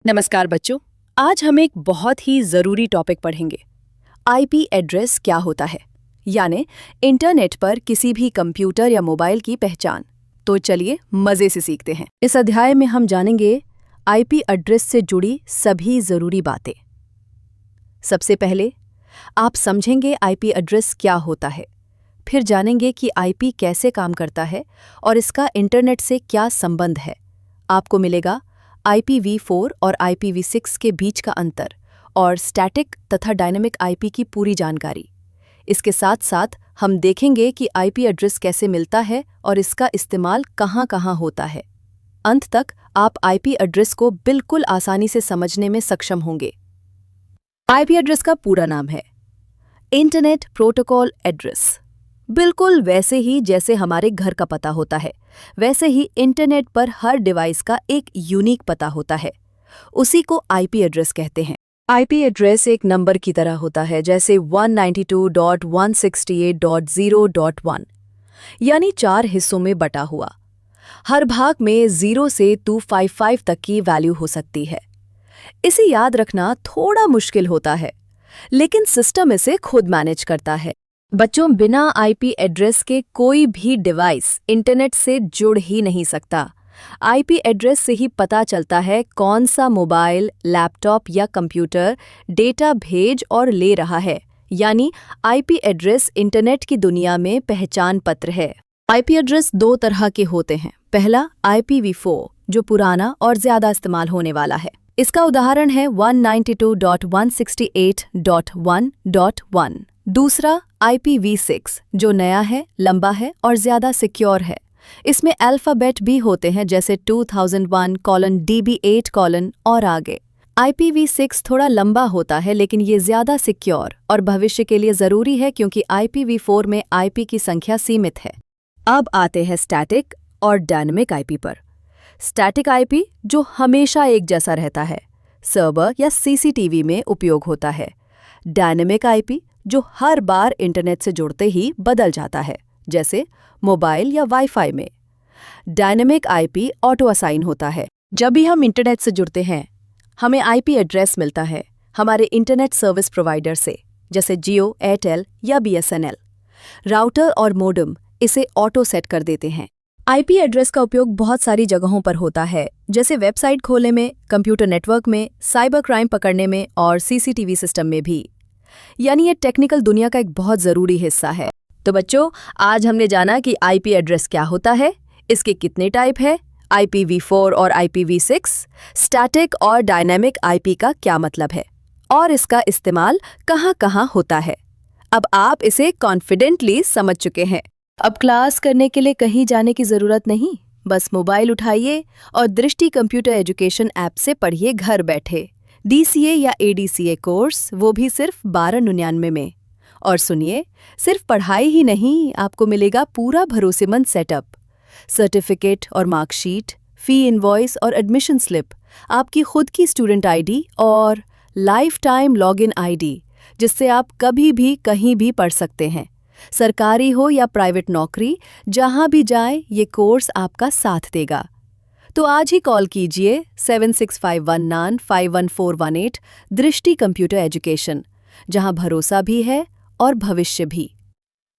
नमस्कार बच्चों। आज हम एक बहुत ही ज़रूरी टॉपिक पढ़ेंगे। आईपी एड्रेस क्या होता है, यानी इंटरनेट पर किसी भी कंप्यूटर या मोबाइल की पहचान। तो चलिए मज़े से सीखते हैं। इस अध्याय में हम जानेंगे आईपी एड्रेस से जुड़ी सभी ज़रूरी बातें। सबसे पहले आप समझेंगे आईपी एड्रेस क्या होता है, फिर जानेंगे कि आईपी कैसे काम करता है और इसका इंटरनेट से क्या संबंध है। आपको मिलेगा IPv4 और IPv6 के बीच का अंतर और स्टैटिक तथा डायनेमिक आईपी की पूरी जानकारी। इसके साथ साथ हम देखेंगे कि आईपी एड्रेस कैसे मिलता है और इसका इस्तेमाल कहाँ-कहाँ होता है। अंत तक आप आईपी एड्रेस को बिल्कुल आसानी से समझने में सक्षम होंगे। आईपी एड्रेस का पूरा नाम है इंटरनेट प्रोटोकॉल एड्रेस। बिल्कुल वैसे ही जैसे हमारे घर का पता होता है, वैसे ही इंटरनेट पर हर डिवाइस का एक यूनिक पता होता है। उसी को आईपी एड्रेस कहते हैं। आईपी एड्रेस एक नंबर की तरह होता है, जैसे 192.168.0.1, यानी 4 हिस्सों में बटा हुआ। हर भाग में 0 से 255 तक की वैल्यू हो सकती है। इसे याद रखना थोड़ा मुश्किल होता है, लेकिन सिस्टम इसे खुद मैनेज करता है। बच्चों, बिना आईपी एड्रेस के कोई भी डिवाइस इंटरनेट से जुड़ ही नहीं सकता। आईपी एड्रेस से ही पता चलता है कौन सा मोबाइल, लैपटॉप या कंप्यूटर डेटा भेज और ले रहा है, यानी आईपी एड्रेस इंटरनेट की दुनिया में पहचान पत्र है। आईपी एड्रेस 2 तरह के होते हैं। पहला IPv4, जो पुराना और ज्यादा इस्तेमाल होने वाला है। इसका उदाहरण है 192.168.1.1। दूसरा IPv6, जो नया है, लंबा है और ज्यादा सिक्योर है। इसमें अल्फाबेट भी होते हैं, जैसे 2001:DB8 और आगे। IPv6 थोड़ा लंबा होता है, लेकिन ये ज्यादा सिक्योर और भविष्य के लिए जरूरी है, क्योंकि IPv4 में आईपी की संख्या सीमित है। अब आते हैं स्टैटिक और डायनेमिक आईपी पर। स्टैटिक आईपी जो हमेशा एक जैसा रहता है, सर्वर या सीसीटीवी में उपयोग होता है। डायनेमिक आईपी जो हर बार इंटरनेट से जुड़ते ही बदल जाता है, जैसे मोबाइल या वाईफाई में। डायनेमिक आईपी ऑटो असाइन होता है। जब भी हम इंटरनेट से जुड़ते हैं, हमें आईपी एड्रेस मिलता है हमारे इंटरनेट सर्विस प्रोवाइडर से, जैसे जियो, एयरटेल या BSNL। राउटर और मोडेम इसे ऑटो सेट कर देते हैं। आईपी एड्रेस का उपयोग बहुत सारी जगहों पर होता है, जैसे वेबसाइट खोलने में, कंप्यूटर नेटवर्क में, साइबर क्राइम पकड़ने में और सीसीटीवी सिस्टम में भी। यानी ये टेक्निकल दुनिया का एक बहुत ज़रूरी हिस्सा है। तो बच्चों, आज हमने जाना कि आईपी एड्रेस क्या होता है, इसके कितने टाइप है, IPv4 और IPv6, स्टैटिक और डायनेमिक आईपी का क्या मतलब है और इसका इस्तेमाल कहाँ-कहाँ होता है। अब आप इसे कॉन्फिडेंटली समझ चुके हैं। अब क्लास करने के लिए कहीं जाने की ज़रूरत नहीं, बस मोबाइल उठाइए और दृष्टि कंप्यूटर एजुकेशन ऐप से पढ़िए घर बैठे। DCA या ADCA कोर्स, वो भी सिर्फ 1299 में। और सुनिए, सिर्फ पढ़ाई ही नहीं, आपको मिलेगा पूरा भरोसेमंद सेटअप, सर्टिफिकेट और मार्कशीट, फी इनवॉइस और एडमिशन स्लिप, आपकी खुद की स्टूडेंट आईडी और लाइफ टाइम लॉगिन आईडी, जिससे आप कभी भी कहीं भी पढ़ सकते हैं। सरकारी हो या प्राइवेट नौकरी, जहां भी जाए ये कोर्स आपका साथ देगा। तो आज ही कॉल कीजिए 7651951418 दृष्टि कंप्यूटर एजुकेशन, जहां भरोसा भी है और भविष्य भी।